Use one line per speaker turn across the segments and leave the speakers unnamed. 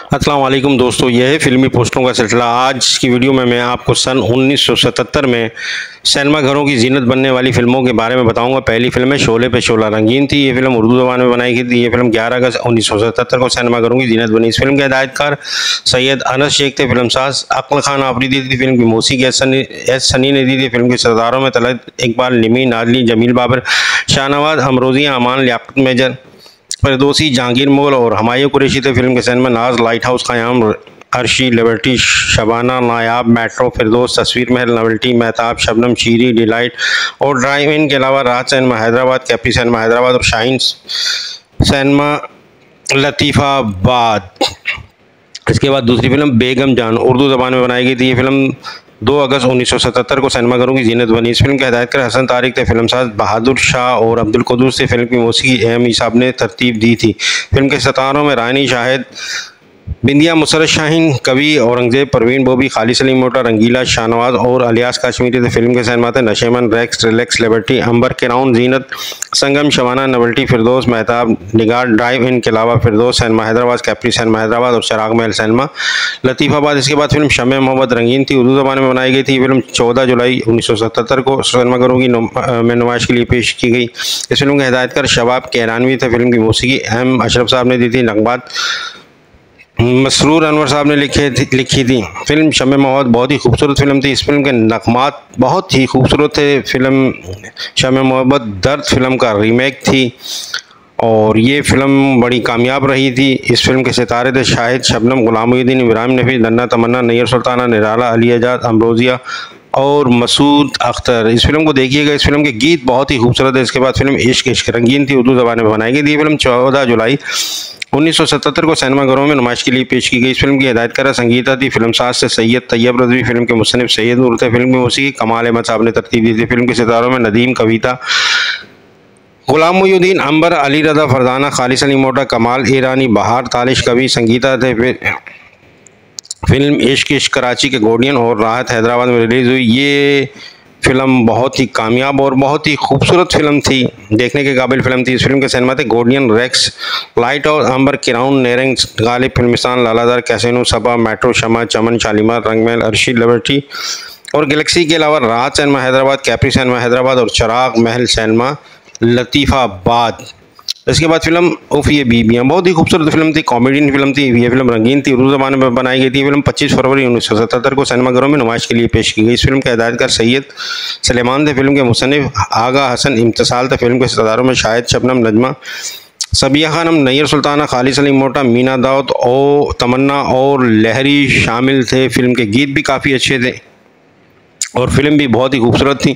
अस्सलाम वालेकुम दोस्तों, यह है फिल्मी पोस्टरों का सिलसिला। आज की वीडियो में मैं आपको सन 1977 में सिनेमा घरों की जीनत बनने वाली फिल्मों के बारे में बताऊंगा। पहली फिल्म है शोले पे शोला रंगीन थी। ये फिल्म उर्दू ज़बान में बनाई गई थी। ये फिल्म 11 अगस्त 1977 को सिनेमा घरों की जीनत बनी। इस फिल्म के हिदायतकार सैयद अनस शेख थे। फिल्मसाज अक्ल खान आफरीदी थी। फिल्म की मौसीकी एस सनी ने दी थी। फिल्म के सरदारों में तलत इकबाल, निमी, नाजली, जमील बाबर, शाहनवाज, अमरोजिया, अमान, लियाकत मेजर, फिरदौसी, जहांगीर मुगल और हुमायूं कुरैशी थे। फिल्म के सैन में Naz, Light House, Qayyam, Arshi, Liberty, Shabana, Nayab, Metro, Firdaus, Tasveer Mahal, Novelty, Mehtab, Shabnam, Shireen, Delight और ड्राइव इन के अलावा Rahat cinema Hyderabad, Capri cinema Hyderabad और शाहीन सिनेमा लतीफ़ाबाद। इसके बाद दूसरी फिल्म बेगम जान उर्दू ज़बान में बनाई गई थी। ये फिल्म 2 अगस्त 1977 को सिनेमाघरों की जीनत बनी। इस फिल्म के हिदायतकार हसन तारिक थे। फिल्मसाज बहादुर शाह और अब्दुल कुद्दूस थे। फिल्म की मौसीकी AM साहब ने तरतीब दी थी। फिल्म के सितारों में रानी शाहिद, बिंदिया, मुसरत शाहीन, कवि, औरंगजेब, परवीन बोबी, खालिद सलीम मोटा, रंगीला, शाहनवाज और अलियास काश्मीरी थे। फिल्म के सिनेमा थे Nasheman, Rex, Relax, Liberty, Ambar, Crown, Zeenat, Sangam, Shabana, Novelty, Firdaus, Mehtab, Nigar, Drive In के अलावा Firdaus cinema Hyderabad, Capri cinema Hyderabad और चिराग महल सिनेमा लतीफ़ाबाद। इसके बाद फिल्म शम्मे मोहब्बत रंगीन थी। उर्दू ज़बान में बनाई गई थी। फिल्म 14 जुलाई 1977 को सिनेमाघरों की में नुमाइश के लिए पेश की गई। इस फिल्म के हिदायतकार शबाब केरानवी थे। फिल्म की मौसीकी M अशरफ साहब ने दी थी। नगमात मसरूर अनवर साहब ने लिखी थी। फिल्म शम्मे मोहब्बत बहुत ही खूबसूरत फिल्म थी। इस फिल्म के नगमात बहुत ही खूबसूरत थे। फिल्म शम्मे मोहब्बत दर्द फिल्म का रीमेक थी और ये फिल्म बड़ी कामयाब रही थी। इस फिल्म के सितारे थे शाहिद, शबनम, गुलाम मुहिउद्दीन, इब्राहिम नफी, दन्ना तमन्ना, नैयर सुल्ताना, निराला, अली आज़ाद, अमरोजिया और मसूद अख्तर। इस फिल्म को देखिएगा। इस फिल्म के गीत बहुत ही खूबसूरत है। इसके बाद फिल्म इश्क इश्क रंगीन थी। उर्दू ज़बान में बनाई गई थी। फिल्म 14 जुलाई 1977 को सिनेमाघरों में नुमाइश के लिए पेश की गई। इस फिल्म की हिदायतकार संगीता थी। फिल्मसाज से सैयद तैयब रज़वी। फिल्म के मुसन्निफ सैयद नूर थे। फिल्म की मौसीकी कमाल अहमद साहब ने तरतीब दी थी। फिल्म के सितारों में नदीम, कविता, गुलाम मुहिउद्दीन, अंबर, अली रज़ा, फरजाना, खालिद सलीम मोटा, कमाल ईरानी, बहार, तालिश, कवि, संगीता थे। फिल्म इश्क इश्क कराची के गोडियन और राहत हैदराबाद में रिलीज़ हुई। ये फिल्म बहुत ही कामयाब और बहुत ही खूबसूरत फिल्म थी। देखने के काबिल फिल्म थी। इस फिल्म के सिनेमा थे गोडियन, रेक्स, लाइट और अंबर, किराउन, नेरंग, गालिब, फिल्मिस्तान, लालादार, कैसीनो, सबा, मेट्रो, शमा, चमन, शालीमार, रंगमहल, अर्शी, लिबर्टी और गैलेक्सी के अलावा Rahat cinema Hyderabad, Capri cinema Hyderabad और चिराग महल सिनेमा लतीफ़ाबाद। इसके बाद फिल्म उफ़ ये बीबियाँ बहुत ही खूबसूरत फिल्म थी। कॉमेडियन फिल्म थी। ये फिल्म रंगीन थी। उर्दू ज़बान में बनाई गई थी। फिल्म 25 फरवरी 1977 को सिनेमाघरों में नुमाइश के लिए पेश की गई। इस फिल्म के हिदायतकार सैयद सलेमान थे। फिल्म के मुसन्निफ आगा हसन इम्तिसाल थे। फिल्म के सितारों में शाहिद, शबनम, नजमा, सबिया खानम, नैयर सुल्ताना, खालिद सलीम मोटा, मीना दाऊद और तमन्ना और लहरी शामिल थे। फिल्म के गीत भी काफ़ी अच्छे थे और फिल्म भी बहुत ही खूबसूरत थी।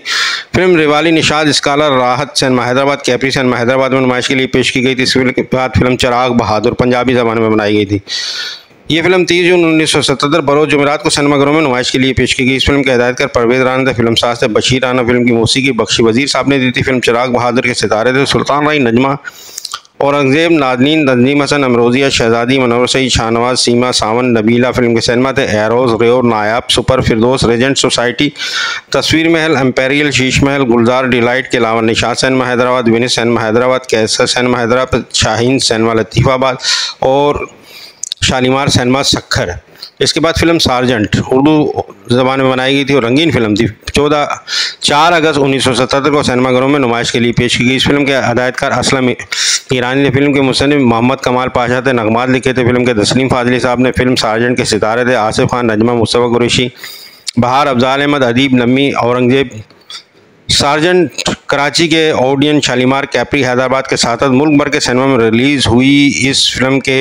फिल्म रिवाली, निशाद, स्कॉलर, राहत cinema Hyderabad, Capri cinema Hyderabad में नुमाइश के लिए पेश की गई थी। इस फिल्म के बाद फिल्म चिराग बहादुर पंजाबी ज़बान में बनाई गई थी। ये फिल्म 30 जून 1977 बरोज़ जुमेरात को सिनेमाघरों में नुमाइश के लिए पेश की गई। इस फिल्म के हिदायतकार परवेज़ राना थे। फिल्मसाज थे बशीर राना। फिल्म की मौसीकी बख्शी वजीर साहब ने दी थी। फिल्म चिराग बहादुर के सितारे थे सुल्तान राय, नजमा, औरंगजेब, नाज़नीन, तंजीम हसन, अमरोजिया, शहजादी, मनोवर सईद, शाहनवाज, सीमा, सावन, नबीला। फिल्म के सिनेमा थे एरोज़, रेयोर, नायाब, सुपर, फिरदौस, रेजेंट सोसाइटी, तस्वीर महल, एम्पेरियल, शीश महल, गुलजार, डिलाइट के अलावा Nishad cinema Hyderabad, Venus cinema Hyderabad, Qaisar cinema Hyderabad, Shaheen cinema Latifabad और शालीमार सिनेमा सक्खर। इसके बाद फिल्म सार्जेंट उर्दू ज़बान में बनाई गई थी और रंगीन फिल्म थी। 4 अगस्त 1977 को सिनेमाघरों में नुमाइश के लिए पेश की गई। इस फिल्म के हिदायतकार असलम ईरानी ने। फिल्म के मुसन्निफ मोहम्मद कमाल पाशा थे। नगमात लिखे थे फिल्म के तस्लीम फाजली साहब ने। फिल्म सार्जेंट के सितारे थे आसिफ खान, नजमा, मुस्तफ़ा कुरैशी, बहार, अफजाल अहमद, अदीब, नमी, औरंगजेब। सार्जेंट कराची के ओडियन, शालीमार, कैपरी हैदराबाद के साथ मुल्क भर के सिनेमा में रिलीज़ हुई। इस फिल्म के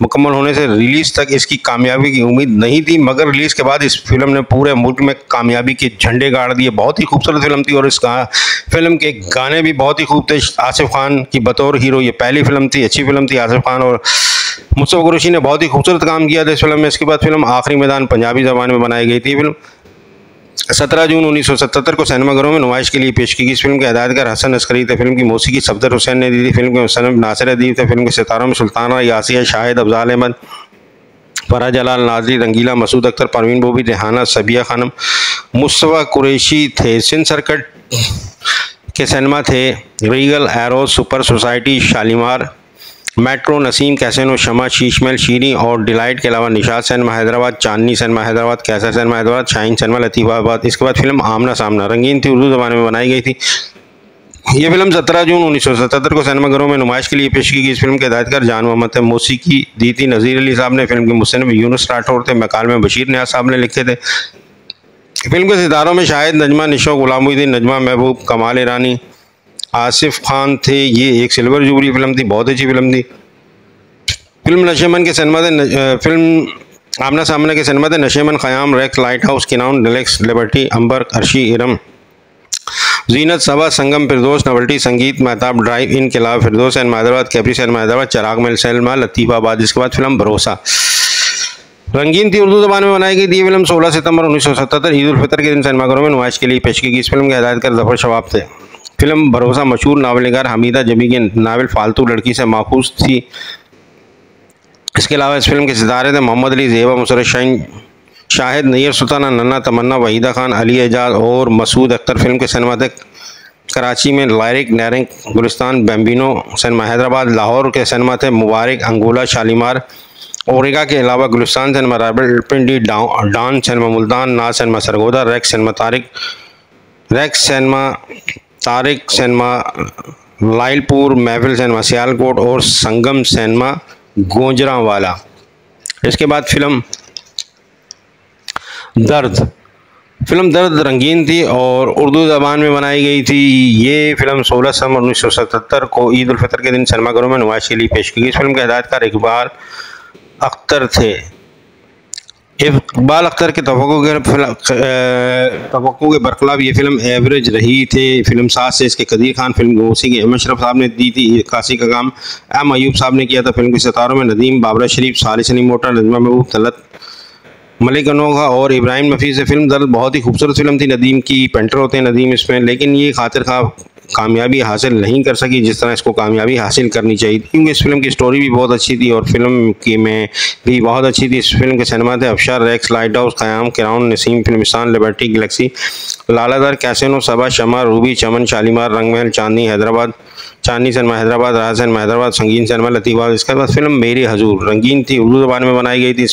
मुकम्मल होने से रिलीज़ तक इसकी कामयाबी की उम्मीद नहीं थी, मगर रिलीज़ के बाद इस फिल्म ने पूरे मुल्क में कामयाबी के झंडे गाड़ दिए। बहुत ही खूबसूरत फिल्म थी और इस फिल्म के गाने भी बहुत ही खूब थे। आसिफ खान की बतौर हीरो ये पहली फिल्म थी, अच्छी फिल्म थी। आसिफ खान और मुस्तफ़ा कुरैशी ने बहुत ही खूबसूरत काम किया था इस फिल्म में। इसके बाद फिल्म आखिरी मैदान पंजाबी ज़बान में बनाई गई थी। फिल्म 17 जून 1977 को सिनेमाघरों में नुमाइश के लिए पेश की गई। इस फिल्म के हिदायतकार हसन अस्करी थे। फिल्म की मौसीकी सफदर हुसैन ने दी थी। फिल्म के मुसन्निफ नासिर अदीब थे। फिल्म के सितारों में सुल्ताना, यासिया, शाहिद, अफजाल अहमद, फराह जलाल, नाजरी, रंगीला, मसूद अख्तर, परवीन बोबी, रेहाना, सबिया खानम, मुस्तफ़ा कुरैशी थे। सिंध सर्किट के सिनेमा थे Regal, Eros, Super, Society, Shalimar, Metro, Naseem, Casino, Shama, Sheesh Mahal, Shireen और डिलाइट के अलावा निशात सिनेमा हैदराबाद, चांदनी सिनेमा हैदराबाद, कैसा सिनेमा हैदराबाद, शाहीन सिनेमा लतीफ़ाबाद। इसके बाद फिल्म आमना सामना रंगीन थी, उर्दू ज़बान में बनाई गई थी। ये फिल्म 17 जून 1977 को सिनेमाघरों में नुमाइश के लिए पेश की गई। इस फिल्म के हिदायतकार जान मोहम्मद थे, मौसीकी दी थी नज़ीर अली साहब ने, फिल्म के मुसन्निफ यूनुस राठौर थे, मकालमे बशीर नियाज़ साहब ने लिखे थे। फिल्म के सितारों में शाहिद, नजमा, निशो, गुलाम मुहीद्दीन, नजमा महबूब, कमाल ईरानी, आसिफ खान थे। ये एक सिल्वर जुबली फिल्म थी, बहुत अच्छी फिल्म थी। फिल्म नशेमन के सिनेमा थे, फिल्म आमना सामना के सिनेमा थे Nasheman, Khayyam, Rex, Light House, Crown, Deluxe, Liberty, Ambar, Arshi, Iram, Zeenat, Saba, Sangam, Firdaus, Novelty, Sangeet, Mehtab, Drive In के अलावा Firdaus cinema Hyderabad, Capri cinema Hyderabad, Chirag Mahal cinema Latifabad. इसके बाद फिल्म भरोसा रंगीन थी, उर्दू ज़बान में बनाई गई थी। फिल्म 16 सितंबर 1977 ईद उल फितर के दिन सिनेमाघरों में नुमाइश के लिए पेश की गई। इस फिल्म के हिदायतकार ज़फ़र शवाब थे। फिल्म भरोसा मशहूर नावलनिगार हमीदा जबी के नावल फालतू लड़की से माखूज थी। इसके अलावा इस फिल्म के सितारे थे मोहम्मद अली, ज़ेबा, मुसर्रत शाहिद, नैयर सुल्ताना, नन्ना, तमन्ना, वहीदा खान, अली एजाज और मसूद अख्तर। फिल्म के सिनेमा थे कराची में लायरिक, नैरिक, गुलिस्तान, बैम्बिनो सिनेमा हैदराबाद। लाहौर के सिनेमा थे मुबारक, अंगोला, शालीमार, ओरेगा के अलावा गुलिस्तान सिनेमा, रावलपिंडी, डान cinema Multan, Naz cinema Sargodha, Rex cinema Tariq cinema Lyallpur, Mehfil cinema Sialkot और संगम सिनेमा गोजरावाला। इसके बाद फिल्म दर्द रंगीन थी और उर्दू ज़बान में बनाई गई थी। ये फिल्म 16 सितंबर 1977 को ईद उल फितर के दिन सिनेमाघरों में नुमाइश के लिए पेश की गई। इस फिल्म के हिदायतकार इकबाल अख्तर थे। इकबाल अख्तर के तवक्को के बरखिलाफ ये फिल्म एवरेज रही थी। फिल्म साज से इसके कदीर खान, फिल्म की मौसीकी अहमद अशरफ साहब ने दी थी, इक्कासी का काम एम अयूब साहब ने किया था। फिल्म के सितारों में नदीम, बाबरा शरीफ, सालिह सलीम मोटा, नजमा महबूब, तलत मलिक अनोखा और इब्राहिम नफीस से। फिल्म दर्द बहुत ही खूबसूरत फिल्म थी। नदीम की पेंटर होते हैं नदीम इसमें, लेकिन ये खातिर खा कामयाबी हासिल नहीं कर सकी जिस तरह इसको कामयाबी हासिल करनी चाहिए, क्योंकि इस फिल्म की स्टोरी भी बहुत अच्छी थी और फिल्म की में भी बहुत अच्छी थी। इस फिल्म के सिनेमा थे Afshar, Rex, Light House, Qayyam, Crown, Naseem, Filmistan, Liberty, Galaxy, Lalazar, Casino, Saba, Shama, Ruby, Chaman, Shalimar, Rang Mahal, Chandni cinema Hyderabad, Raj cinema Hyderabad, Sangeen cinema Latifabad. इसके बाद फिल्म मेरे हजूर रंगीन थी, उर्दू ज़बान में बनाई गई थी।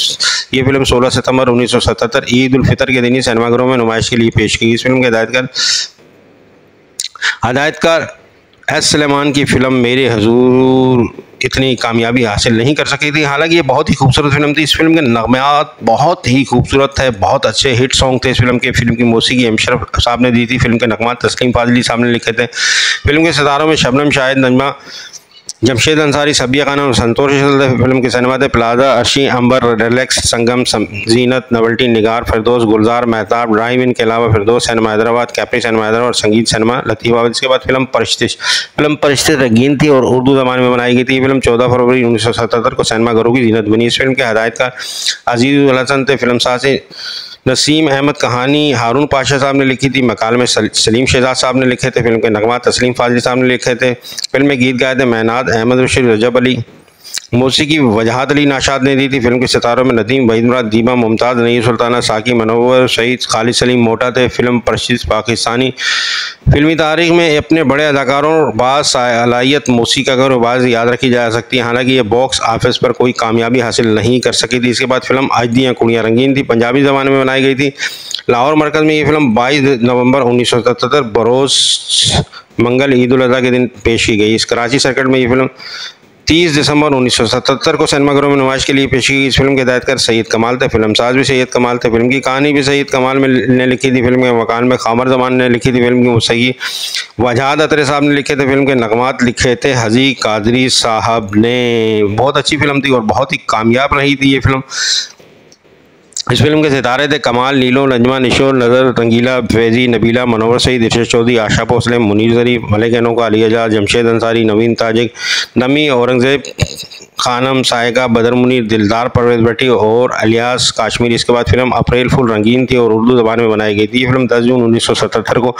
ये फिल्म 16 सितंबर 1977 ईद उल फितर के दिन ही सिनेमाघरों में नुमाइश के लिए पेश की। इस फिल्म के हिदायतकार एस सलेमान की फिल्म मेरे हजूर इतनी कामयाबी हासिल नहीं कर सकी थी। हालांकि ये बहुत ही खूबसूरत फिल्म थी। इस फिल्म के नगमात बहुत ही खूबसूरत है, बहुत अच्छे हिट सॉन्ग थे इस फिल्म के। फिल्म की मौसीकी अहमद अशरफ साहब ने दी थी। फिल्म के नगमात तस्लीम फाजली साहब ने लिखे थे। फिल्म के सितारों में शबनम, शाहिद, नजमा, जमशेद अंसारी, सबिया खान और संतोष। फिल्म के सिनेमा थे Plaza, Arshi, Ambar, Relax, Sangam, Zeenat, Novelty, Nigar, Firdaus, Gulzar, Mehtab, Drive In के अलावा Firdaus cinema Hyderabad, Capri cinema Hyderabad और संगीत सिनेमा लतीफ़ाबाद। इसके बाद फिल्म परिश्तिश रंगीन थी और उर्दू ज़बान में बनाई गई थी। फिल्म 14 फरवरी 1977 को सिनेमाघरों की जीनत बनी। इस फिल्म के हिदायतकार अजीज़ उल हसन थे। फिल्म साज़ नसीम अहमद, कहानी हारून पाशा साहब ने लिखी थी, मकाल में सलीम शहजाद साहब ने लिखे थे। फिल्म के नगमा तस्लीम फाजली साहब ने लिखे थे। फिल्म में गीत गाए थे महनाद, अहमद रशीद, रजब अली। मौसीकी वजहात अली नाशाद ने दी थी। फिल्म के सितारों में नदीम, वहीद मुराद, दीबा, मुमताज़, नईर सुल्ताना, साकी, मनोवर, शहीद, खालिद सलीम मोटा थे। फिल्म परिश्तिश पाकिस्तानी फिल्मी तारीख में अपने बड़े अदाकारों और बाज़ सलाहियत मौसीक़ारों और बाज़ याद रखी जा सकती है। हालांकि ये बॉक्स ऑफिस पर कोई कामयाबी हासिल नहीं कर सकी थी। इसके बाद फिल्म आज दियाँ कुड़ियाँ रंगीन थी, पंजाबी ज़बान में बनाई गई थी। लाहौर मरकज़ में ये फिल्म 22 नवंबर 1977 बरोज़ मंगल ईद उल अज़हा के दिन पेश की गई। इस कराची सर्किट में ये फिल्म 30 दिसंबर 1977 को सिनेमाघरों में नुमाइश के लिए पेश की गई। इस फिल्म के हिदायतकार सैयद कमाल थे। फिल्म साज भी सैयद कमाल थे। फिल्म की कहानी भी सैयद कमाल ने लिखी थी। फिल्म के मकान में खामर जमान ने लिखी थी। फिल्म की मौसीकी वजहात अतरे साहब ने लिखे थे। फिल्म के नगमात लिखे थे हजी कादरी साहब ने। बहुत अच्छी फिल्म थी और बहुत ही कामयाब रही थी ये फिल्म। इस फिल्म के सितारे थे कमाल, नीलो, नजमा, निशो, नज़र, रंगीला, फैज़ी, नबीला, मनोवर सईद, इरशाद चौधरी, आशा भोसले, मुनीर ज़रीफ, मलिक अनोखा, अली एजाज, जमशेद अंसारी, नवीन ताजिक, नमी, औरंगज़ेब खानम, सायका, बदर मुनीर, दिलदार, परवेज़ भट्टी और अलियास काश्मीरी। इसके बाद फिल्म अप्रैल फुल रंगीन थी और उर्दू ज़बान में बनाई गई थी। ये फिल्म 10 जून 1977 को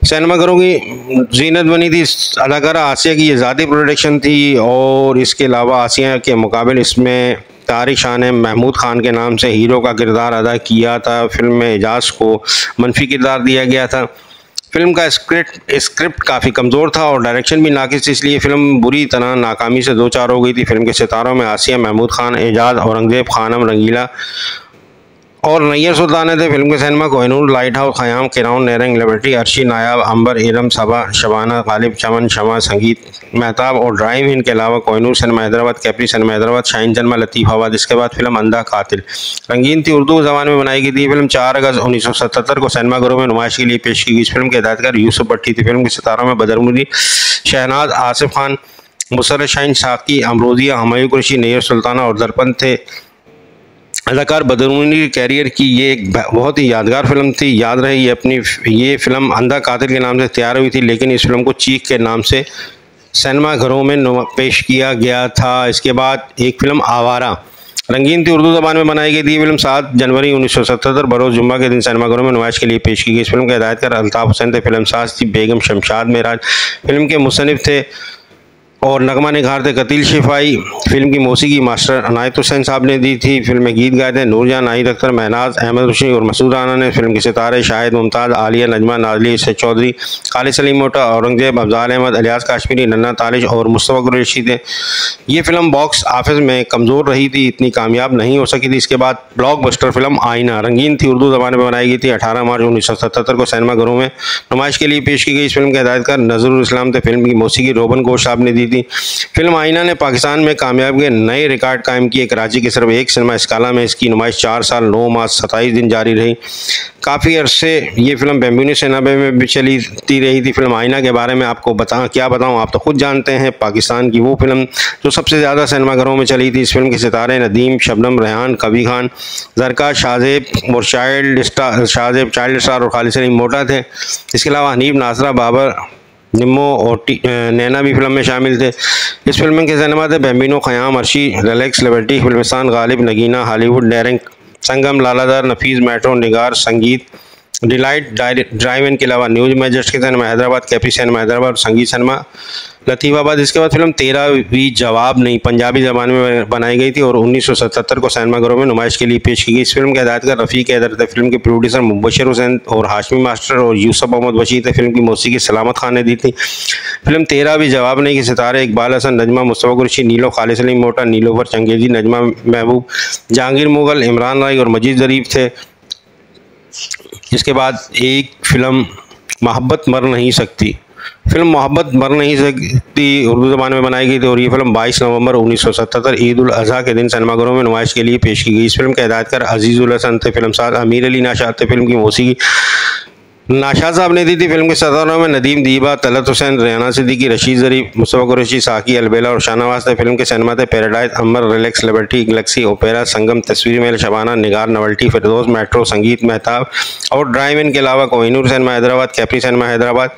सिनेमाघरों की जीनत बनी थी। अदाकारा आसिया की ये ज़ाती प्रोडक्शन थी और इसके अलावा आसिया के मुकाबले इसमें तारिक शाह ने महमूद खान के नाम से हीरो का किरदार अदा किया था। फिल्म में एजाज को मनफी किरदार दिया गया था। फिल्म का स्क्रिप्ट काफ़ी कमज़ोर था और डायरेक्शन भी नाकिस, इसलिए फिल्म बुरी तरह नाकामी से दो चार हो गई थी। फिल्म के सितारों में आसिया महमूद खान, एजाज, औरंगजेब, खानम रंगीला और नैयर सुल्तान थे। फिल्म के cinema Kohinoor, Light House, Khayyam, Crown, Nairang, Liberty, Arshi, Nayab, Ambar, Iram, Saba, Shabana, Ghalib, Chaman, Shama, Sangeet, Mehtab और ड्राइव इन के अलावा Kohinoor cinema Hyderabad, Capri cinema Hyderabad, Shaheen cinema Latifabad. इसके बाद फिल्म अंधा कातिल रंगीन थी, उर्दू ज़बान में बनाई गई थी। फिल्म 4 अगस्त 1977 को सिनेमाघरों में नुमाइश के लिए पेश की गई। इस फिल्म के हिदायतकार यूसुफ भट्टी थी। फिल्म के सितारों में बदरमुद्दीन, शहनाज, आसिफ खान, मुसर्रत शाहीन, साकी, अमरोजिया, हुमायूं कुरैशी, नैयर सुल्ताना और दरपन थे। अदाकार बदरमुद्दीन के कैरियर की ये एक बहुत ही यादगार फिल्म थी। याद रहे ये फिल्म अंधा कातिल के नाम से तैयार हुई थी, लेकिन इस फिल्म को चीख के नाम से सिनेमाघरों में पेश किया गया था। इसके बाद एक फिल्म आवारा रंगीन थी, उर्दू ज़बान में बनाई गई थी। फिल्म 7 जनवरी 1977 बरोज़ जुम्मा के दिन सिनेमाघरों में नुमाइश के लिए पेश की गई। इस फिल्म के हिदायतकार अल्ताफ़ हुसैन थे। फिल्म साज थी बेगम शमशाद मेराज। फिल्म के मुसन्निफ़ थे और नगमा निगार थे कतील शिफाई। फिल्म की मौसीकी मास्टर अनायत हुसैन साहब ने दी थी। फिल्म में गीत गाए थे नूरजहां, नाहिद अख्तर, महनाज, अहमद रुशनी और मसूद राना ने। फिल्म के सितारे शाहिद, मुमताज़, आलिया, नजमा, नाजली, इससे चौधरी, खालिद सलीम मोटा, औरंगजेब, अफजाल अहमद, इलियास काश्मीरी, नन्ना तालिश और मुस्तफ़ा कुरैशी थे। ये फिल्म बॉक्स ऑफिस में कमज़ोर रही थी, इतनी कामयाब नहीं हो सकी थी। इसके बाद ब्लॉकबस्टर फिल्म आईना रंगीन थी, उर्दू ज़बान में बनाई गई थी। 18 मार्च 1977 को सिनेमाघरों में नुमाइश के लिए पेश की गई। इस फिल्म के हिदायतकार नज़रुल इस्लाम थे। फिल्म की मौसीकी रोबन गोश साहब ने दी थी। फिल्म आईना ने पाकिस्तान में कामयाबी के नए रिकॉर्ड कायम किए। कराची के सिर्फ एक सिनेमा स्काला में इसकी नुमाइश 4 साल 9 माह 27 दिन जारी रही। काफ़ी अरसे ये फिल्म बेम्बुनी सिनेमा में भी चलती रही थी। फिल्म आईना के बारे में आपको क्या बताऊं, आप तो खुद जानते हैं। पाकिस्तान की वो फिल्म जो सबसे ज़्यादा सिनेमाघरों में चली थी। इस फिल्म के सितारे नदीम, शबनम, रेहान, कबीर खान, जरका, शाहजेब और चाइल्ड स्टार और खालिद सलीम मोटा थे। इसके अलावा हनीफ, नासरा, बाबर, निम्मो और नैना भी फिल्म में शामिल थे। इस फिल्म के सिनेमा थे Bambino, Khayyam, Arshi, Relax, Liberty, Filmistan, Ghalib, Nagina, Hollywood, डेरेंग, Sangam, Lalazar, Nafees, Metro, Nigar, Sangeet, Delight, Drive In के अलावा न्यूज Majestic cinema Hyderabad, Capri cinema Hyderabad और संगीत सिनेमा लतीफ़ाबाद। इसके बाद फिल्म 13 भी जवाब नहीं पंजाबी ज़बान में बनाई गई थी और 1977 को सिनेमाघरों में नुमाइश के लिए पेश की गई। इस फिल्म के हिदायतकार रफ़ीक हैदर थे। फिल्म के प्रोड्यूसर मुबशर हुसैन और हाशमी मास्टर और यूसुफ मोहम्मद बशीर थे। फिल्म की मौसीकी सलामत खान ने दी थी। फिल्म 13 भी जवाब नहीं के सितारे इकबाल हसन, नजमा, मुस्तफ़ा कुरैशी, नीलो, खालिद सलीम मोटा, नीलोफर चंगेज़ी, नजमा महबूब, जहांगीर मुगल, इमरान राय और मजीद ज़रीफ थे। इसके बाद एक फिल्म मोहब्बत मर नहीं सकती। फिल्म मोहब्बत मर नहीं सकती उर्दू ज़बान में बनाई गई थी और ये फिल्म 22 नवंबर 1977 ईद उल अज़हा के दिन सिनेमाघरों में नुमाइश के लिए पेश की गई। इस फिल्म के हिदायतकार अजीज़ुल हसन थे। फिल्म साज अमीर अली नाशाद थे। फिल्म की मौसीकी नाशाद साहब ने दी थी। फिल्म के सितारों में नदीम, दीबा, तलत हुसैन, रेहाना सिद्दीकी, रशीद ज़रीफ, मुस्तफ़ा कुरैशी, साकी, अलबेला और शाहनवाज थे। फिल्म के सिनेमा थे पैराडाइज, अमर, रिलैक्स, लिबर्टी, गैलेक्सी, ओपेरा, संगम, तस्वीर महल, शबाना, निगार, नवल्टी, फिरदौस, मेट्रो, संगीत, मेहताब और ड्राइव इन के अलावा Kohinoor cinema Hyderabad, Capri cinema Hyderabad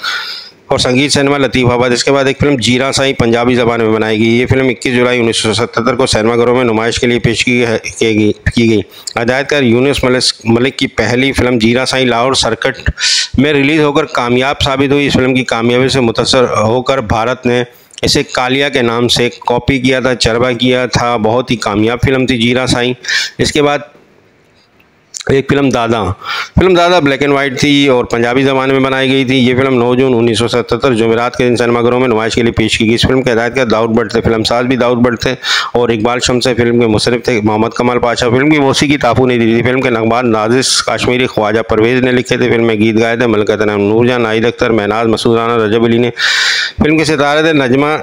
और संगीत सिनेमा लतीफ़ाबाद। इसके बाद एक फिल्म जीरा साई पंजाबी ज़बान में बनाई गई। ये फिल्म 21 जुलाई 1977 को सिनेमाघरों में नुमाइश के लिए पेश की गई। हिदायतकार यूनुस मलिक की पहली फिल्म जीरा साई लाहौर सर्किट में रिलीज़ होकर कामयाब साबित हुई। इस फिल्म की कामयाबी से मुतासर होकर भारत ने इसे कालिया के नाम से कॉपी किया था, चरबा किया था। बहुत ही कामयाब फिल्म थी जीरा साई। इसके बाद एक फिल्म दादा ब्लैक एंड वाइट थी और पंजाबी ज़बान में बनाई गई थी। ये फिल्म 9 जून 1977 जुमेरात के दिन सिनेमाघरों में नुमाइश के लिए पेश की गई। इस फिल्म के हिदायतकार दाऊद भट्ट थे। फिल्म साज भी दाऊद भट्ट थे और इकबाल शम्स फिल्म के मुसन्निफ़ थे मोहम्मद कमाल पाशा। फिल्म की मौसीकी ताफू ने दी थी। फिल्म के नगमात नाजिस काश्मीरी, ख्वाजा परवेज़ ने लिखे थे। फिल्म में गीत गाए थे मलकत नाम, नूरजहां, नाहिद अख्तर, महनाज, मसूद राना, रजब अली ने। फिल्म के सितारे थे नजमा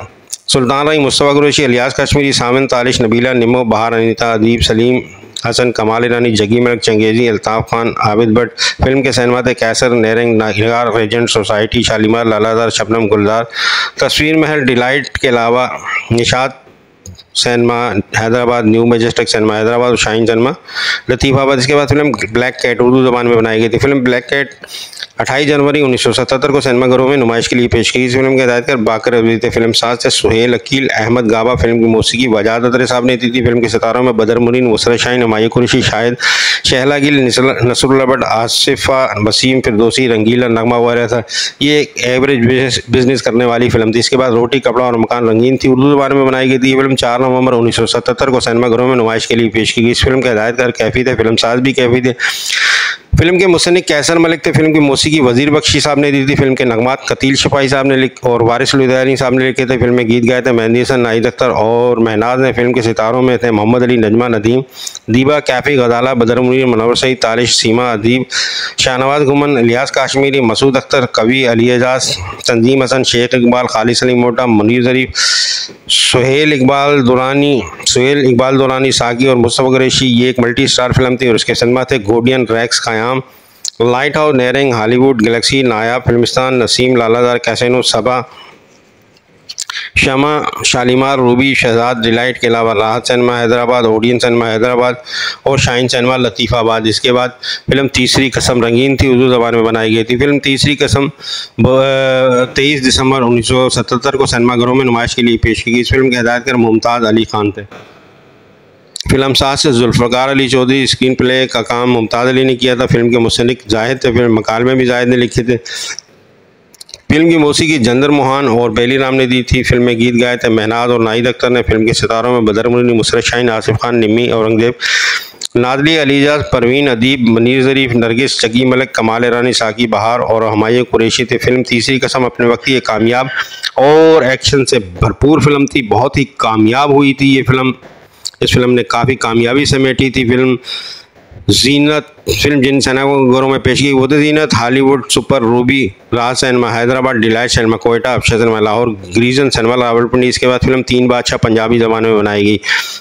सुल्तान राई, मुस्तफ़ा कुरैशी, इलियास काश्मीरी, सामिन, तालिश, नबीला, निमो, बहार, अनीता, अदीब, सलीम हसन, कमाल ईरानी, जगी मलिक, चंगेज़ी, अल्ताफ़ खान, आबिद भट्ट। फिल्म के सिनेमा थे कैसर, नेरंग, निगार, रेजेंट, सोसाइटी, शालीमार, लालादार, शबनम, गुलजार, तस्वीर महल, डिलाइट के अलावा Nishat cinema Hyderabad, new majestic cinema Hyderabad और शाहीन सिनेमा लतीफ़ाबाद। इसके बाद फिल्म ब्लैक कैट उर्दू ज़बान में बनाई गई थी। फिल्म ब्लैक कैट 28 जनवरी 1977 को सिनेमाघरों में नुमाइश के लिए पेश की। इस फिल्म के हिदायतकार बाकर अब्दी थे। फिल्म साज थे सुहेल, अकील, अहमद गाबा। फिल्म की मौसीकी वजाद अतरे साहब ने दी थी। फिल्म के सितारों में बदरमुद्दीन, मुसर्रत शाहीन, हुमायूं कुरैशी, शाहिद, शहला गिल, नसरुल्लाह भट्ट, आसिफा, वसीम, फिरदौसी, रंगीला, नगमा वगैरह था। ये एक एवरेज बिजनेस करने वाली फिल्म थी। इसके बाद रोटी, कपड़ा और मकान रंगीन थी उर्दू ज़बान में बनाई गई थी। ये फिल्म 4 नवंबर 1977 को सिनेमाघरों में नुमाइश के लिए पेश की गई। इस फिल्म के हिदायतकार कैफी थे। फिल्म साज भी कैफी थे। फिल्म के मुसन्निफ कैसर मलिक थे। फिल्म की मौसीकी वजीर बख्शी साहब ने दी थी। फिल्म के नगमात कतील शफाई साहब ने और वारिस लुधियानी साहब ने लिखे थे। फिल्म में गीत गाए थे मेहंदी हसन, नाहिद अख्तर और महनाज ने। फिल्म के सितारों में थे मोहम्मद अली, नजमा नदीम, दीबा कैफी, गजाला, बदर मुनीर, मनवर सईद, तारिश, सीमा अदीब, शाहनवाज गुमन, इलियास काश्मीरी, मसूद अख्तर, कवि अली एजाज, तंजीम हसन, शेख इकबाल, खालिद सलीम मोटा, मुनीर ज़रीफ, सुहेल इकबाल दुरानी, साकी और मुस्तफ़ा कुरैशी। ये एक मल्टी स्टार फिल्म थी और उसके सिनेमा थे गोडियन, Rex, Qayyam, Light House, Nairang, Hollywood, Galaxy, Nayab, Filmistan, Naseem, Lalazar, Casino, Saba, Shama, Shalimar, Ruby, Shahzad, Delight के अलावा Rahat cinema Hyderabad, Odeon cinema Hyderabad और शाइन सिनेमा लतीफ़ाबाद। इसके बाद फिल्म तीसरी कसम रंगीन थी, उर्दू ज़बान में बनाई गई थी। फिल्म तीसरी कसम 23 दिसंबर 1977 को सिनेमाघरों में नुमाइश के लिए पेश की गई। इस फिल्म के हिदायतकार मुमताज़ अली खान थे। फिल्म साज से जुल्फ़कार अली चौधरी, स्क्रीन प्ले का काम मुमताज़ अली ने किया था। फिल्म के मुसन्निफ जाहिद थे। फिल्म मकालमे भी जाहिद ने लिखे थे। फिल्म की मौसीकी जंदर मोहन और बेली राम ने दी थी। फिल्म में गीत गाए थे महनाज और नाहिद अख्तर ने। फिल्म के सितारों में बदर मुनीर, मुसरत शाहीन, आसिफ खान, निम्मी, औरंगजेब, नादली, अलीजाज, परवीन अदीब, मुनीर ज़रीफ, नरगिस, जगी मलिक, कमाल रानी, साकी बहार और हमायूं कुरैशी थे। फिल्म तीसरी कसम अपने वक्त की एक कामयाब और एक्शन से भरपूर फिल्म थी। बहुत ही कामयाब हुई थी ये फिल्म। इस फिल्म ने काफ़ी कामयाबी समेटी थी। फिल्म जिन सिनेमाघरों में पेश की वो थे Zeenat, Hollywood, Super, Ruby, Raj cinema Hyderabad, Delight cinema Quetta, अफशा सिनेमा लाहौर, ग्रीजन सिनेमा रावलपिंडी। इसके बाद फिल्म तीन बादशाह पंजाबी ज़बान में बनाई गई।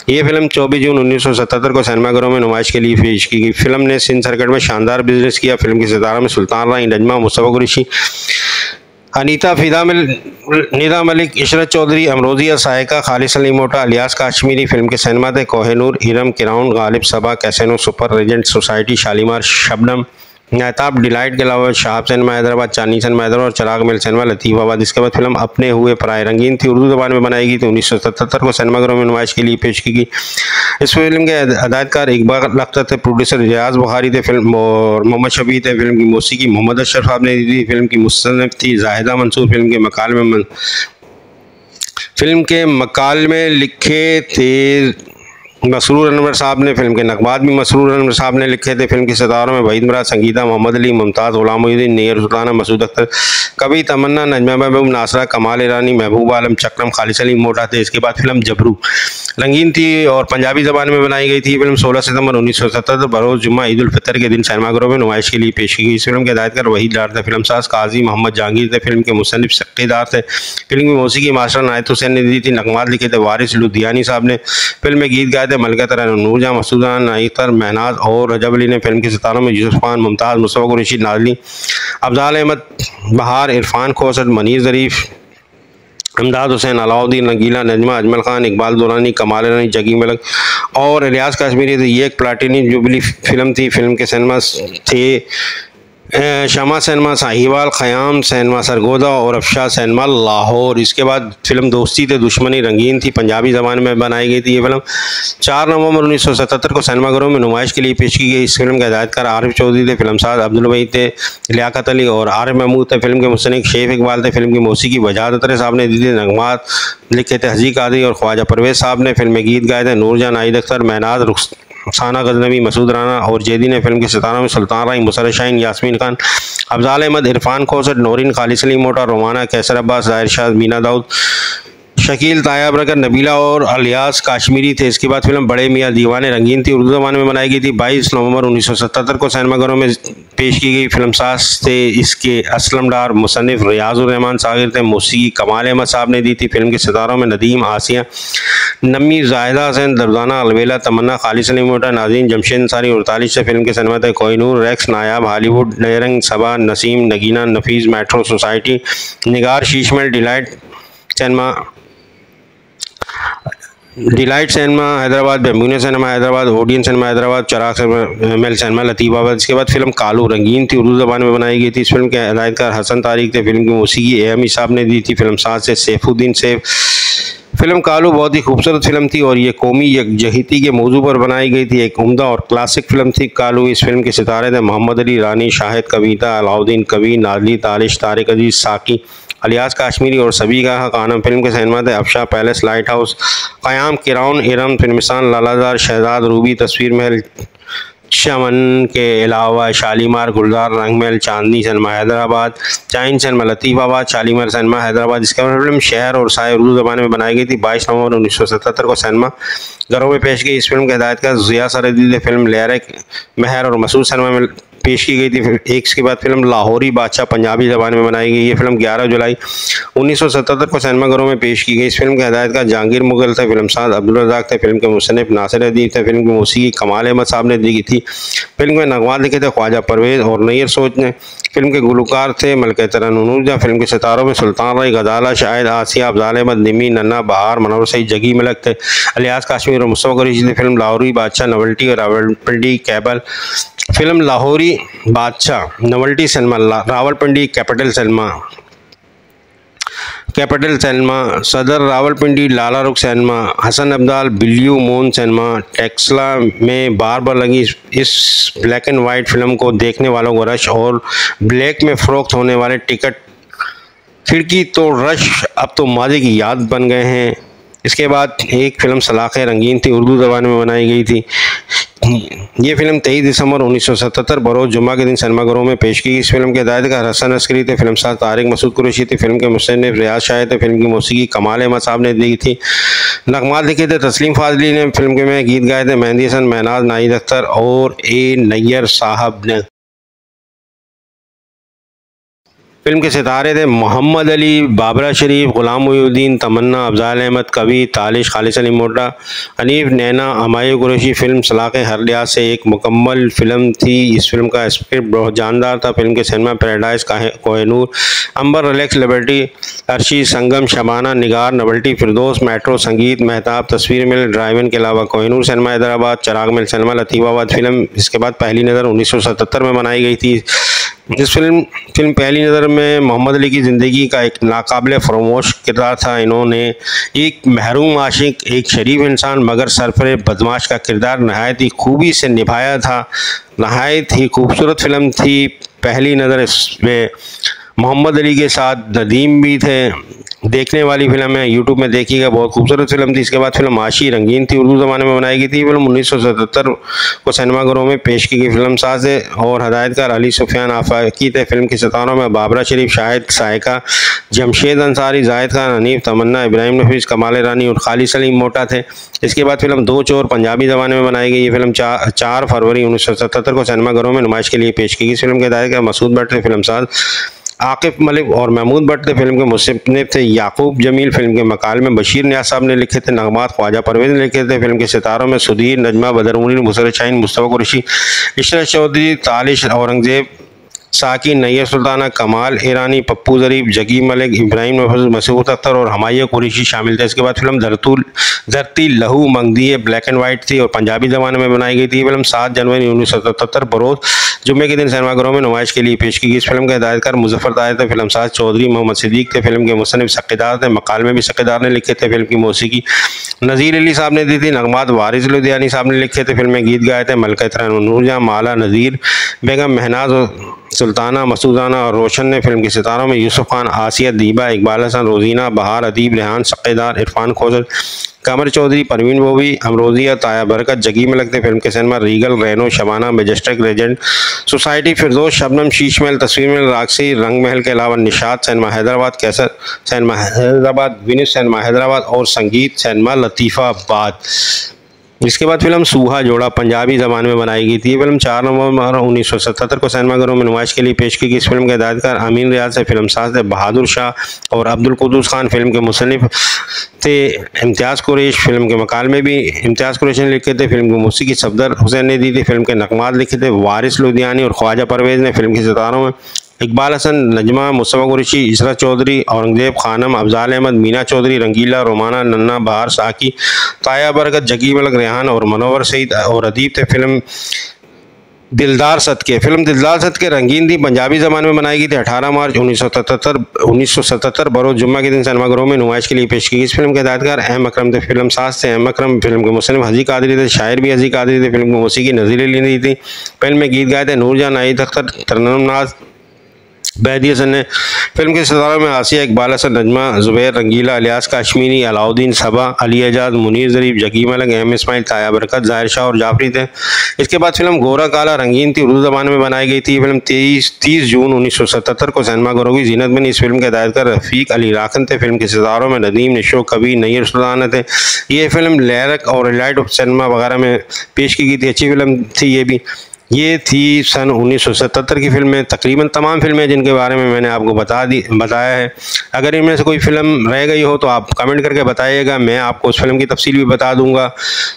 ये फिल्म 24 जून 1977 को सिनेमाघरों में नुमाइश के लिए पेश की गई। फिल्म ने सिंध सर्किट में शानदार बिजनेस किया। फिल्म के सितारों में सुल्तान राय, नजमा, मुस्तफ़ा कुरैशी, अनीता, निदा मलिक, इशरत चौधरी, अमरोजिया, सायका, खालिद सलीम मोटा, इलियास काश्मीरी। फिल्म के सिनेमा थे Kohinoor, Iram, Crown, Ghalib, Saba, Casino, Super, Regent, Society, Shalimar, Shabnam, Mehtab, Delight के अलावा शहाब सिनेमा हैदराबाद, चांदनी सिनेमा हैदराबाद और चिराग मिल सिनेमा लतीफ़ाबाद। इसके बाद फिल्म अपने हुए पराए रंगीन थी, उर्दू ज़बान में बनाई गई थी। 1977 को सिनेमाघरों में नुमाइश के लिए पेश की गई। इस फिल्म के हदायतकार इकबाल अख्तर थे, प्रोड्यूसर रियाज बुखारी थे, फिल्म और मोहम्मद शफी थे। फिल्म की मौसीकी मोहम्मद अशरफ साहब ने दी थी। फिल्म की मुसन्निफ थी जाहिदा मंसूर। फिल्म के मकालमे लिखे थे मसरूर अनवर साहब ने। फिल्म के नकबात भी मसरूर अनवर साहब ने लिखे थे। फिल्म के सितारों में वहीद मुराद, संगीता, मोहम्मद अली, मुमताज़, गुलाम मोहिउद्दीन, नेयर सुल्ताना, मसूद अख्तर, कवि, तमन्ना, नजमा महबूब, नासरा, कमाल ईरानी, महबूब आलम, चक्रम, खालिद सलीम मोटा थे। इसके बाद फिल्म जबरू रंगीन थी और पंजाबी ज़बान में बनाई गई थी। फिल्म 16 सितंबर 1977 बरोज़ जुम्मा ईद उल फितर के दिन सिनेमाघरों में नुमाइश के लिए पेश की गई। इस फिल्म के हिदायतकार वहीद डार थे। फिल्म साज काजी मोहम्मद जहांगीर थे। फिल्म के मुसन्निफ सक्टेदार थे। फिल्म की मौसीकी मास्टर नायत हुसैन ने दी थी। नगमात लिखे थे वारिस लुधियानी साहब ने। फिल्म में गीत गाए थे मलिका तरानूम, नूरजहां, मसूदा, नाइतर, महनाज और रजब अली ने। फिल्म के सितारों में यूसुफ खान, मुमताज़, मुस्तफ़ा कुरैशी, नाज़ली, अफजाल अहमद, बहार, इरफान खोसट, मुनीर ज़रीफ, इमदाद हुसैन, अलाउद्दीन, नगीला, नजमा, अजमल खान, इकबाल दुरानी, कमाल रानी, जगी मलिक और इलियास काश्मीरी थे। ये एक प्लाटिनी जुबली फिल्म थी। फिल्म के सिनेमा थे शमा सिनेमा साहिवाल, क़याम सिनेमा सरगोदा और अफशा सिनेमा लाहौर। इसके बाद फिल्म दोस्ती ते दुश्मनी रंगीन थी, पंजाबी ज़बान में बनाई गई थी। ये फिल्म 4 नवंबर 1977 को सिनेमाघरों में नुमाइश के लिए पेश की गई। इस फिल्म के हिदायतकार आरिफ चौधरी थे। फिल्मसाज अब्दुल वहीद थे, लियाकत अली और आरिफ महमूद थे। फिल्म के मुसन्निफ शेख इकबाल थे। फिल्म की मौसीकी वजाद अतरे साहब ने दी थी। नगमात लिखे थे हजी कादरी और ख्वाजा परवेज़ साहब ने। फिल्म में गीत गाए थे नूरजहां, नाहिद अख्तर, महनाज, रुखसाना गजनवी, मसूद राना और जैदी ने। फिल्म के सितारों में सुल्तान राय, मुसरत शाहीन, यास्मीन खान, अफजाल अहमद, इरफान खोसट, नौरीन, खालिद सलीम मोटा, रोमाना, कैसर अब्बास, ज़ाहिर शाह, मीना दाऊद, शकील, ताया बरकत, नबीला और इलियास काश्मीरी थे। इसके बाद फिल्म बड़े मियाँ दीवाने रंगीन थी, उर्दू ज़बान में बनाई गई थी। 22 नवंबर 1977 को सिनेमाघरों में पेश की गई। फिल्मसाज थे इसके असलम डार, मुसन्निफ रियाजुर रहमान सागिर थे। मौसीकी कमाल अहमद साहब ने दी थी। फिल्म के सितारों में नदीम, आसिया, नम्मी, जाहिदा हसन, दरदाना, अलवेला, तमन्ना, खालिद सलीम मोटा, नाज़रीन, जमशेद अंसारी और तालिश से। फिल्म के सिनेमा थे Kohinoor, Rex, Nayab, Hollywood, Nairang, Saba, Naseem, Nagina, Nafees, Metro, Society, Nigar, Sheesh Mahal, Delight cinema Hyderabad, बेम्बूने cinema Hyderabad, Odeon cinema Hyderabad, Chirag cinema Latifabad. इसके बाद फिल्म कालू रंगीन थी, उर्दू ज़बान में बनाई गई थी। इस फिल्म के हिदायतकार हसन तारिक थे। फिल्म की मौसीकी एमी साहब ने दी थी। फिल्मसाज से सैफुद्दीन सैफ। फिल्म कालू बहुत ही खूबसूरत फिल्म थी और ये कौमी यकजहती के मौजू पर बनाई गई थी। एक उम्दा और क्लासिक फिल्म थी कालू। इस फिल्म के सितारे थे मोहम्मद अली, रानी, शाहिद, कविता, अलाउद्दीन, कवि, नाज़ली, तारिश, तारिक अजीज, साकी, इलियास काश्मीरी और सभी का हक आनम। फिल्म के सिनेमा थे अफशा Palace, Light House, Qayyam, Crown, Iram, Filmistan, Lalazar, Shahzad, Ruby, Tasveer Mahal, Chaman के अलावा शालीमार, गुलजार, रंगमहल, चांदनी सिनेमा हैदराबाद, चाइन सिनेमा लतीफ़ाबाद, शालीमार सिनेमा हैदराबाद। इसके बाद फिल्म शहर और साय उर्दू ज़बान में बनाई गई थी। 22 नवंबर 1977 को सिनेमा घरों में पेश की। इस फिल्म के हिदायतकार ज़िया सरदी ने फिल्म लहर महर और मसूद सिनेमा में पेश की गई थी। एक के बाद फिल्म लाहौरी बादशाह पंजाबी ज़बान में बनाई गई। ये फिल्म 11 जुलाई 1977 को सिनेमाघरों में पेश की गई। इस फिल्म के हिदायतकार जहांगीर मुगल थे, फिल्मसाज अब्दुल रज़ाक थे, फिल्म के मुसन्निफ नासिर अदीब थे, फिल्म की मौसीकी कमाल अहमद साहब ने दी थी। फिल्म में नगमात लिखे थे ख्वाजा परवेज़ और नैयर सोच ने। फिल्म के गुलकार थे मलका तरन्नुम। फिल्म के सितारों में सुल्तान राय, गजाला, शाहिद, आसिया, अफजाल अहमद, निमी, नन्ना, बहार, मनोवर सईद, जगी मलक थे, अलियास काश्मीर और मुस्तफ़ा कुरैशी थे। फिल्म लाहौरी बादशाह नवल्टी और रावलपिंडी कैबल। फिल्म लाहौरी बादशाह नवल्टी सिनेमा रावलपिंडी कैपिटल सिनेमा सदर रावलपिंडी लाला रुख सिनेमा हसन अब्दाल बिल्यू मोन सिनेमा टेक्सला में बार बार लगी इस ब्लैक एंड वाइट फिल्म को देखने वालों को रश और ब्लैक में फ़रोख्त होने वाले टिकट खिड़की तो रश अब तो माजी की याद बन गए हैं। इसके बाद एक फिल्म सलाख़ रंगीन थी, उर्दू ज़बान में बनाई गई थी। ये फिल्म 23 दिसंबर 1977 बरोज़ जुम्मा के दिन सिनेमाघरों में पेश की। इस फिल्म के हिदायतकार हसन अस्करी थे, फिल्मसाज तारिक मसूद कुरैशी थे, फिल्म के मुसन्निफ रियाज शाहिद थे, फिल्म की मौसीकी कमाल अहमद साहब ने दी थी। नगमात लिखे थे तस्लीम फाजली ने, फिल्म के में गीत गाए थे मेहंदी हसन, महनाज, नाहिद अख्तर और ए नैयर साहब ने। फिल्म के सितारे थे मोहम्मद अली, बाबरा शरीफ, गुलाम मोहिउद्दीन, तमन्ना, अफजाल अहमद, कवि, तालिश, खालिद अली मोटा, हनीफ, नैना, हमायूं कुरैशी। फिल्म सलाख़ हर लिहाज से एक मुकम्मल फिल्म थी। इस फिल्म का स्क्रिप्ट बहुत जानदार था। फिल्म के सिनेमा पैराडाइज, कोहिनूर, अंबर, रिलैक्स, लिबर्टी, अर्शी, संगम, शबाना, निगार, नवल्टी, फिरदौस, मेट्रो, संगीत, महताब, तस्वीर मिल, ड्राइवन के अलावा कोहिनूर सिनेमा हैदराबाद, चराग मिल सिनेमा लतीफ़ाबाद। फिल्म इसके बाद पहली नज़र 1977 में बनाई गई थी। इस फिल्म पहली नज़र में मोहम्मद अली की ज़िंदगी का एक नाकाबिल फरोमोश किरदार था। इन्होंने एक महरूम आशिक, एक शरीफ इंसान मगर सरफरे बदमाश का किरदार नहायत ही खूबी से निभाया था। नहायत ही खूबसूरत फिल्म थी। पहली नज़र इसमें मोहम्मद अली के साथ नदीम भी थे। देखने वाली फिल्म है, यूट्यूब में देखिएगा, बहुत खूबसूरत फिल्म थी। इसके बाद फिल्म आशी रंगीन थी, उर्दू ज़माने में बनाई गई थी। फिल्म 1977 को सिनेमाघरों में पेश की गई। फिल्म साज और हदायतकार अली सुफियान आफाकी थे। फिल्म के सितारों में बाबरा शरीफ, शाहिद, सायका, जमशेद अंसारी, जाहिद खान, हनीफ, तमन्ना, इब्राहिम नफीस, कमाल रानी और खालिद सलीम मोटा थे। इसके बाद फिल्म दो चोर पंजाबी ज़माने में बनाई गई। ये फिल्म 4 फरवरी 1977 को सिनेमाघरों में नुमाइश के लिए पेश की गई। इस फिल्म के हिदायतकार मसूद भट्ट थे, फिल्म साज आकिफ मलिक और महमूद भट्ट थे। फिल्म के मुसन्निफ थे याकूब जमील। फिल्म के मकाल में बशीर नियाज़ साहब ने लिखे थे, नगमात ख्वाजा परवेज़ ने लिखे थे। फिल्म के सितारों में सुधीर, नजमा, बदरमुनीर, मुसर्रत शाहीन, मुस्तफ़ा कुरैशी, इशरत चौधरी, तालिश, औरंगज़ेब, साकी, नैयर सुल्ताना, कमाल ईरानी, पप्पू ज़रीफ, जगी मलिक, इब्राहिम नफीस, मसूद अख्तर और हमायूं कुरैशी शामिल थे। इसके बाद फिल्म धरती लहू मंगदी ब्लैक एंड वाइट थी और पंजाबी ज़माने में बनाई गई थी। फिल्म 7 जनवरी 1977 बरोज़ जुम्मे के दिन सिनेमाघरों में नुमाइश के लिए पेश की गई। इस फिल्म के हिदायतकार मुजफ्फर ताहिर थे, फिल्म साज चौधरी मोहम्मद सिद्दीक थे। फिल्म के मुसन्निफ सक़ीदार थे, मकाल में भी सक़ीदार ने लिखे थे। फिल्म की मौसीकी नज़ीर अली साहब ने दी थी, नगमात वारिस लुधियानी साहब ने लिखे थे। फिल्म में गीत गाए थे मलका तरन्नुम, माला, नज़ीर बेगम, महनाज, सुल्ताना, मसूदाना और रोशन ने। फिल्म के सितारों में यूसुफ खान, आसिया, दीबा, इकबाल हसन, रोजीना, बहार, अदीब, रेहान, सक़ीदार, इरफान खोजल, कमर चौधरी, परवीन बोबी, अमरोजिया, ताया बरकत, जगी मलक थे। फिल्म के cinema Regal, Reno, Shabana, Majestic, Regent, Society, Firdaus, Shabnam, Sheesh Mahal, Tasveer Mahal, Roxy, Rang Mahal के अलावा Nishat cinema Hyderabad, Qaisar cinema Hyderabad, Venus cinema Hyderabad और संगीत सिनेमा लतीफ़ाबाद। इसके बाद फिल्म सूहा जोड़ा पंजाबी ज़बान में बनाई गई थी। ये फिल्म 4 नवंबर 1977 को सिनेमाघरों में नुमाइश के लिए पेश की गई। इस फिल्म के हिदायतकार अमीन रियाज थे, फिल्म साज थे बहादुर शाह और अब्दुल कुद्दूस खान। फिल्म के मुसन्निफ थे इम्तियाज़ कुरैश। फिल्म के मकाल में भी इम्तियाज़ कुरैश ने लिखे थे। फिल्म की मौसीकी सफदर हुसैन ने दी थी। फिल्म के नगमात लिखे थे वारिस लुधियानी और ख्वाजा परवेज़ ने। फिल्म के सितारों में इकबाल हसन, नजमा, मुस्तफ़ा कुरैशी, इशरत चौधरी, औरंगज़ेब खानम, अफजाल अहमद, मीना चौधरी, रंगीला, रोमाना, नन्ना, बहार, साकी, ताया बरकत, जगी मलक, रेहान और मनोवर सईद और अदीब थे। फिल्म दिलदार सदके रंगीन थी, पंजाबी ज़बान में बनाई गई थी। 18 मार्च 1977 बरोज़ जुम्मा के दिन सिनेमाघरों में नुमाइश के लिए पेश की गई। इस फिल्म के हिदायतकार अहम अकरम थे, फिल्म साज थे अहम अकरम। फिल्म के मुसन्निफ हजी कादरी थे, शायर भी हजी कादरी थे। फिल्म की मौसीकी नज़ीर अली ने दी थी। फिल्म में गीत गाए थे नूरजहां, नाहिद अख्तर, तरन्नुम नाज, बैदी हसन ने। फिल्म के सितारों में आसिया इकबाल हसन, नजमा जुबैर, रंगीला अलियास काश्मीरी, अलाउद्दीन सबा, अली एजाज, मुनीर ज़रीफ, जकीम अलग, अहम इस्माइल, ताया बरकत, ज़ाहिर शाह और जाफरी थे। इसके बाद फिल्म गोरा काला रंगीन थी, उर्दू ज़बान में बनाई गई थी। फिल्म 30 जून 1977 को सिनेमाघरों की जीनत बनी। इस फिल्म के हिदायतकार रफ़ीक अली राखन थे। फिल्म के सितारों में नदीम, निशो, कबीर, नैयर सुल्ताना थे। ये फिल्म लैरक और लाइट ऑफ सिनेमा वगैरह में पेश की गई थी। अच्छी फिल्म थी ये भी। ये थी सन 1977 की फिल्में। तकरीबन तमाम फिल्में जिनके बारे में मैंने आपको बताया है। अगर इनमें से कोई फ़िल्म रह गई हो तो आप कमेंट करके बताइएगा, मैं आपको उस फिल्म की तफसील भी बता दूंगा।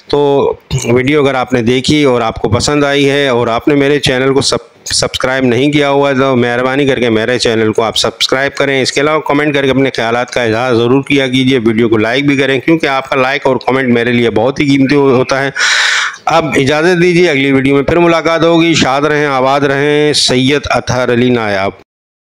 तो वीडियो अगर आपने देखी और आपको पसंद आई है और आपने मेरे चैनल को सब्सक्राइब नहीं किया हुआ तो मेहरबानी करके मेरे चैनल को आप सब्सक्राइब करें। इसके अलावा कमेंट करके अपने ख्यालात का इजहार ज़रूर किया कीजिए। वीडियो को लाइक भी करें, क्योंकि आपका लाइक और कमेंट मेरे लिए बहुत ही कीमती होता है। अब इजाज़त दीजिए, अगली वीडियो में फिर मुलाकात होगी। शाद रहें, आबाद रहें। सैयद अतहर अली नायाब।